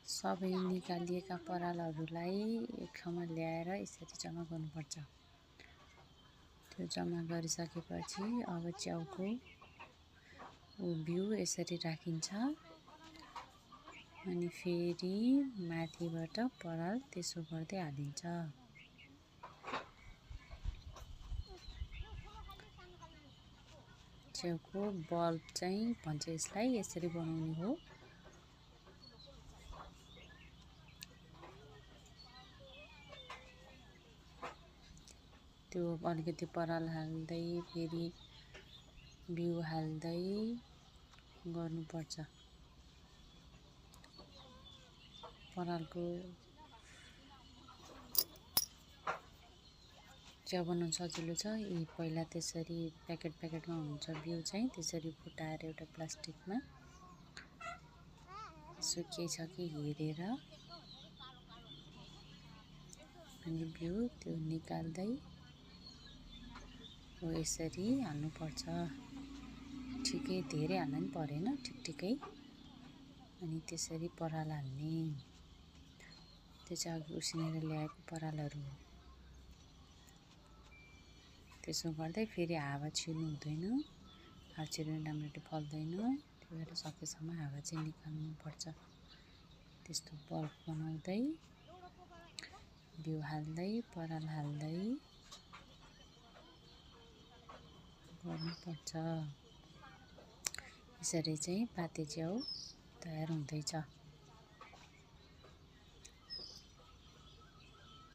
सबै निकालिएका परालहरूलाई एक ठाउँमा ल्याएर यसरी जम्मा गर्नुपर्छ। त्यो जम्मा गरिसकेपछि अब च्याउको बिउ यसरी राखिन्छ अनि फेरि माथिबाट पराल त्यसो गर्दै हालिन्छ। च्याउको बल्ब चाहिँ भन्छ यसलाई, यसरी बनाउने हो। त्यो अलिकति पराल हाल्दै फेरि बिउ हाल्दै गर्नुपर्छ। परालको च्याउ बनाउन सजिलो छ। यी पहिला त्यसरी प्याकेटमा हुन्छ बिउ चाहिँ, त्यसरी फुटाएर एउटा प्लास्टिकमा सुकेछ कि हेरेर अनि बिउ त्यो निकाल्दै हो यसरी हाल्नुपर्छ। ठिकै धेरै हाल्न पनि परेन, ठिकै अनि त्यसरी पराल हाल्ने। त्यो चाहिँ अघि उसिनेर ल्याएको परालहरू हो। त्यसो गर्दै फेरि हावा छिर्नु हुँदैन, हावा छिर्यो भने राम्ररी फल्दैन। त्यही भएर सकेसम्म हावा चाहिँ निकाल्नुपर्छ। त्यस्तो बल्ब बनाउँदै बिउ हाल्दै पराल हाल्दै गर्नुपर्छ। यसरी चाहिँ पाते च्याउ तयार हुँदैछ।